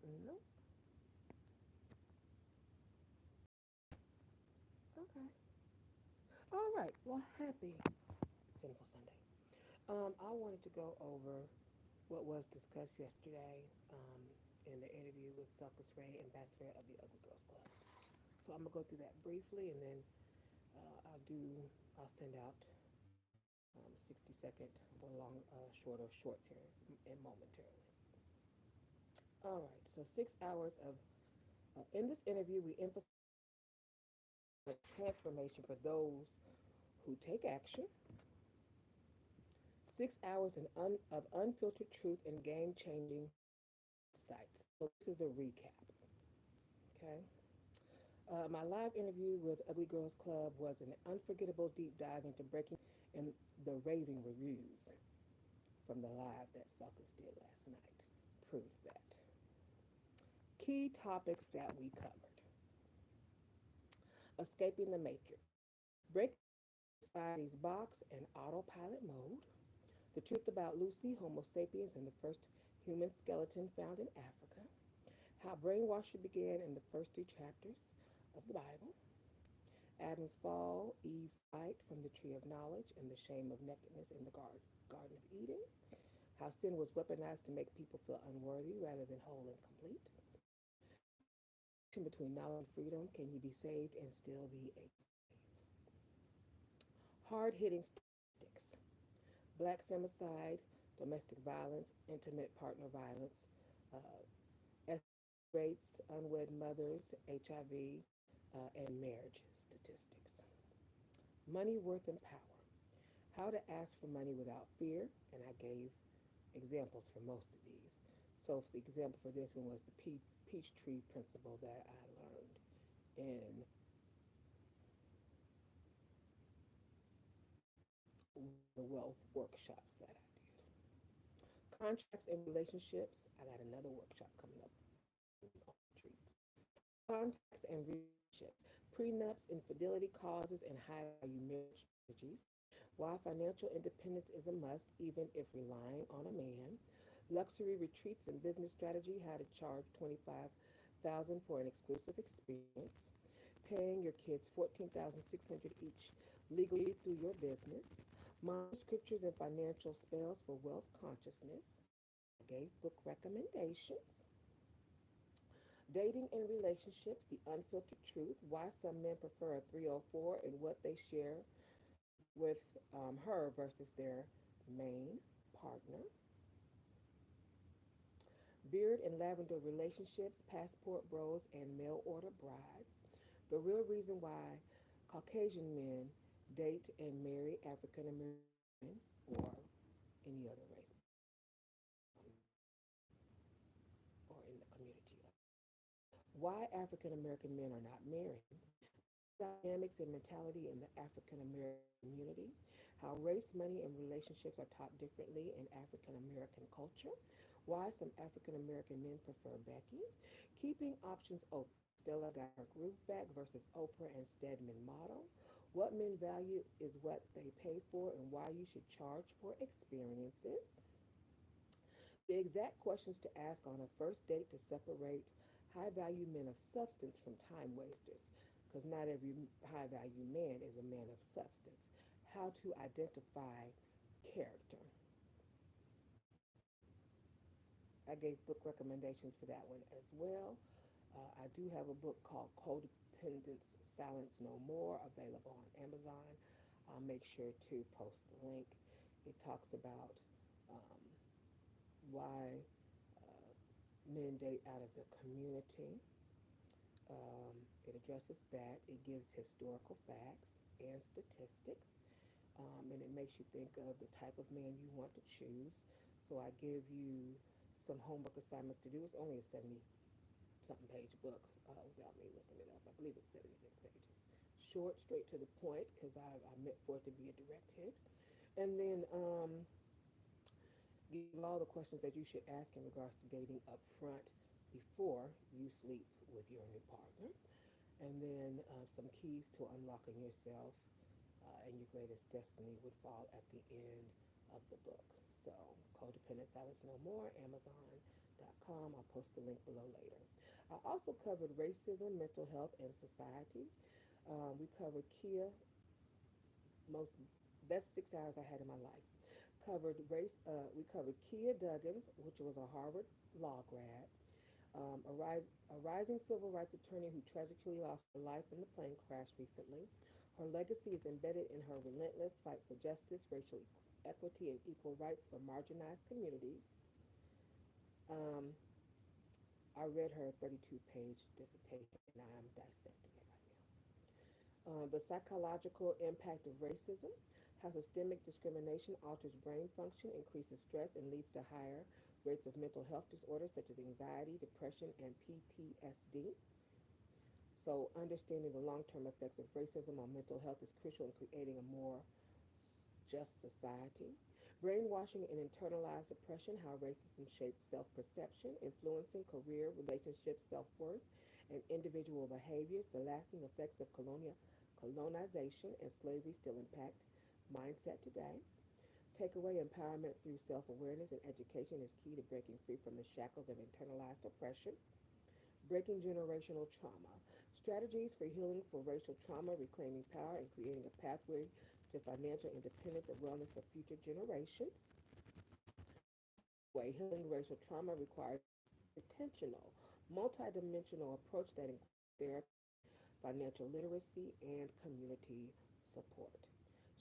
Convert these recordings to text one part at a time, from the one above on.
No. Okay. All right. Well, happy Sinful Sunday. I wanted to go over what was discussed yesterday in the interview with Salkis Re, ambassador of the Ugly Girls Club. So I'm gonna go through that briefly, and then I'll send out 60-second or shorter shorts here in momentarily. All right. So 6 hours of in this interview we emphasize transformation for those who take action. 6 hours of unfiltered truth and game-changing insights. So this is a recap. Okay. My live interview with Ugly Girls Club was an unforgettable deep dive into breaking and the raving reviews from the live that Suckers did last night. Proof that. Key topics that we covered: escaping the matrix, breaking society's box and autopilot mode, the truth about Lucy, Homo sapiens, and the first human skeleton found in Africa, how brainwashing began in the first three chapters of the Bible, Adam's fall, Eve's flight from the tree of knowledge, and the shame of nakedness in the Garden of Eden, how sin was weaponized to make people feel unworthy rather than whole and complete, between knowledge and freedom, can you be saved and still be a hard hitting statistics: black femicide, domestic violence, intimate partner violence, rates, unwed mothers, HIV, and marriage statistics. Money, worth, and power. How to ask for money without fear, and I gave examples for most of these. So the example for this one was the peach tree principle that I learned in the wealth workshops that I did. Contracts and relationships. I got another workshop coming up on treats. Contracts and relationships. Prenups, infidelity causes, and high value marriage strategies. Why financial independence is a must, even if relying on a man. Luxury retreats and business strategy. How to charge 25,000 for an exclusive experience. Paying your kids 14,600 each legally through your business. Minor scriptures and financial spells for wealth consciousness. I gave book recommendations. Dating and relationships, the unfiltered truth, why some men prefer a 304 and what they share with her versus their main partner. Beard and lavender relationships, passport bros, and mail order brides. The real reason why Caucasian men date and marry African American or any other race or in the community. Why African American men are not marrying. Dynamics and mentality in the African American community. How race, money, and relationships are taught differently in African American culture. Why some African American men prefer Becky. Keeping options open. Stella got her groove back versus Oprah and Stedman model. What men value is what they pay for and why you should charge for experiences. The exact questions to ask on a first date to separate high value men of substance from time wasters, because not every high value man is a man of substance. How to identify character. I gave book recommendations for that one as well. I do have a book called Codependence Silence No More available on Amazon. I'll make sure to post the link. It talks about um, why men date out of the community. It addresses that. It gives historical facts and statistics. And it makes you think of the type of man you want to choose. So I give you some homework assignments to do. It's only a 70 something page book without me looking it up. I believe it's 76 pages. Short, straight to the point, because I meant for it to be a direct hit. And then give all the questions that you should ask in regards to dating up front before you sleep with your new partner. And then some keys to unlocking yourself and your greatest destiny would fall at the end of the book. So, Codependent Silence No More, Amazon. denelsiawalker225.com. I'll post the link below later. I also covered racism, mental health, and society. We covered most best 6 hours I had in my life. Covered race. We covered Kia Duggins, which was a Harvard law grad, a rising civil rights attorney who tragically lost her life in the plane crash recently. Her legacy is embedded in her relentless fight for justice, racial equity, and equal rights for marginalized communities. Um, I read her 32-page dissertation and I'm dissecting it right now. The psychological impact of racism, how systemic discrimination alters brain function, increases stress, and leads to higher rates of mental health disorders such as anxiety, depression, and PTSD. So, understanding the long term effects of racism on mental health is crucial in creating a more just society. Brainwashing and internalized oppression, how racism shapes self perception, influencing career, relationships, self worth, and individual behaviors. The lasting effects of colonization and slavery still impact mindset today. Takeaway: empowerment through self awareness and education is key to breaking free from the shackles of internalized oppression. Breaking generational trauma. Strategies for healing for racial trauma, reclaiming power, and creating a pathway to financial independence and wellness for future generations. Takeaway: healing racial trauma requires intentional, multidimensional approach that includes therapy, financial literacy, and community support.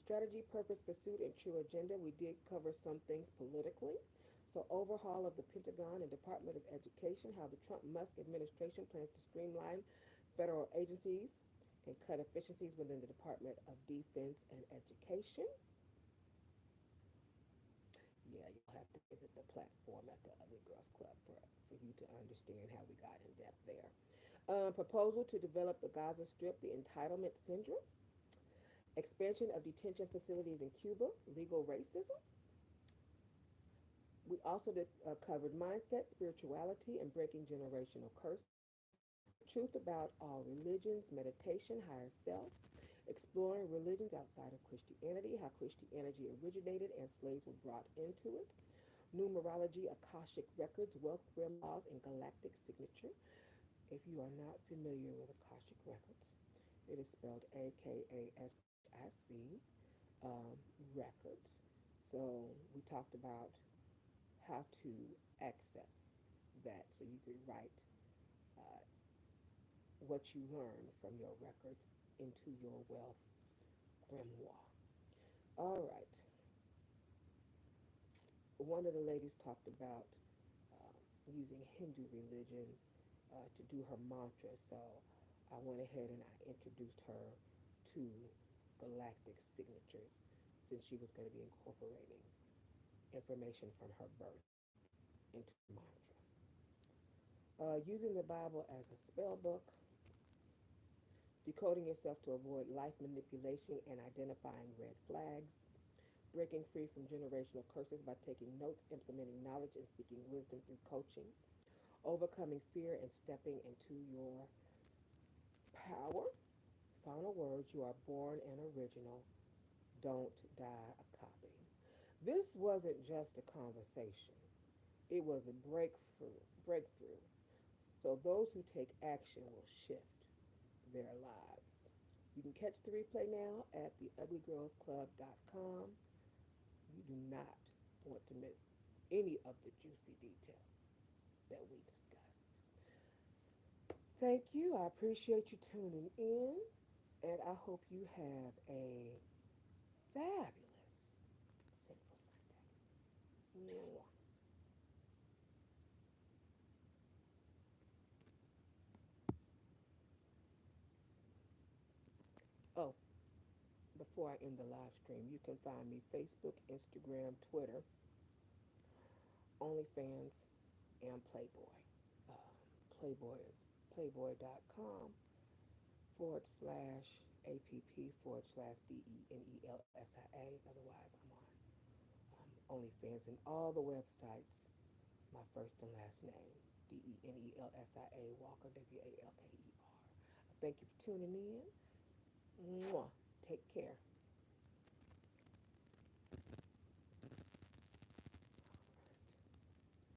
Strategy, purpose, pursuit, and true agenda. We did cover some things politically. So, overhaul of the Pentagon and Department of Education, how the Trump Musk administration plans to streamline federal agencies and cut efficiencies within the Department of Defense and Education. Yeah, you'll have to visit the platform at the Ugly Girls Club for you to understand how we got in depth there. Proposal to develop the Gaza Strip, the entitlement syndrome, expansion of detention facilities in Cuba, legal racism. We also covered mindset, spirituality, and breaking generational curses. The truth about all religions, meditation, higher self, exploring religions outside of Christianity, how Christianity originated and slaves were brought into it. Numerology, Akashic records, wealth grimoires, and galactic signature. If you are not familiar with Akashic records, it is spelled Akashic records. So we talked about how to access that so you could write uh, what you learn from your records into your wealth grimoire. All right. One of the ladies talked about using Hindu religion to do her mantra, so I went ahead and I introduced her to galactic signatures since she was going to be incorporating information from her birth into the mantra. Using the Bible as a spell book, decoding yourself to avoid life manipulation and identifying red flags, breaking free from generational curses by taking notes, implementing knowledge, and seeking wisdom through coaching, overcoming fear and stepping into your power. Final words: you are born an original. Don't die a copy. This wasn't just a conversation. It was a breakthrough. So those who take action will shift their lives. You can catch the replay now at theuglygirlsclub.com. You do not want to miss any of the juicy details that we discussed. Thank you. I appreciate you tuning in, and I hope you have a fabulous Sinful Sunday. Oh, before I end the live stream, you can find me Facebook, Instagram, Twitter, OnlyFans, and Playboy. Uh, Playboy is playboy.com /app /DENELSIA. Otherwise, I'm on OnlyFans and all the websites. My first and last name, DENELSIA Walker, WALKER. Thank you for tuning in. Mwah. Take care.